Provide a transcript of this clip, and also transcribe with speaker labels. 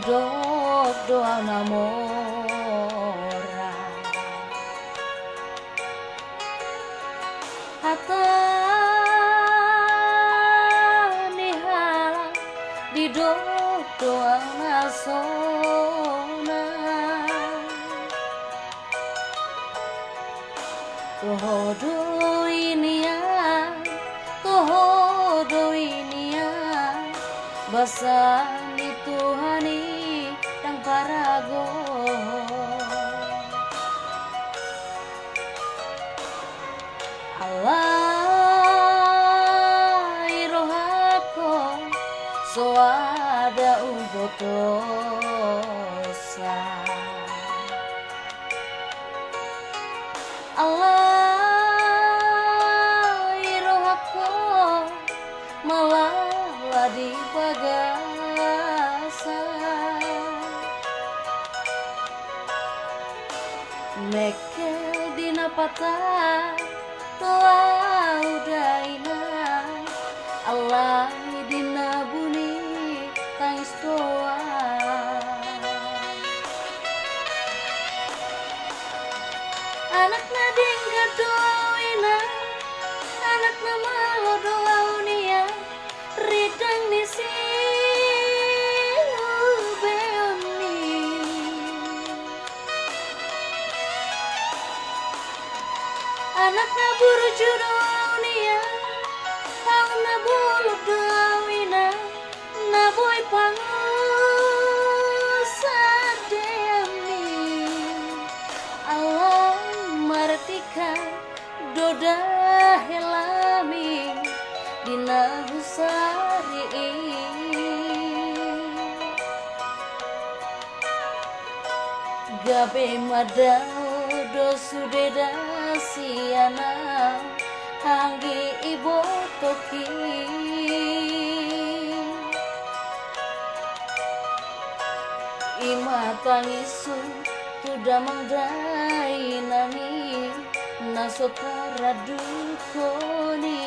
Speaker 1: dok doa namora hata nihal di dok doa nasona Toho ini ya basa ni Tuhani yang parago Allah irohako so ada ubotosa Allah irohako malah di pagasa mekel dina patah toa udaina Allah dina buni tangis toa anak nading kadoina anak nama doa unia ridang nisi beoni anak naburu judonia tau nabulu doawina naboy pangusadeami Allah martika doda helami dina husari gabe madao do sudeda siana hanggi ibo toki ima tangisu tuda mangdai nani nasokara dukoni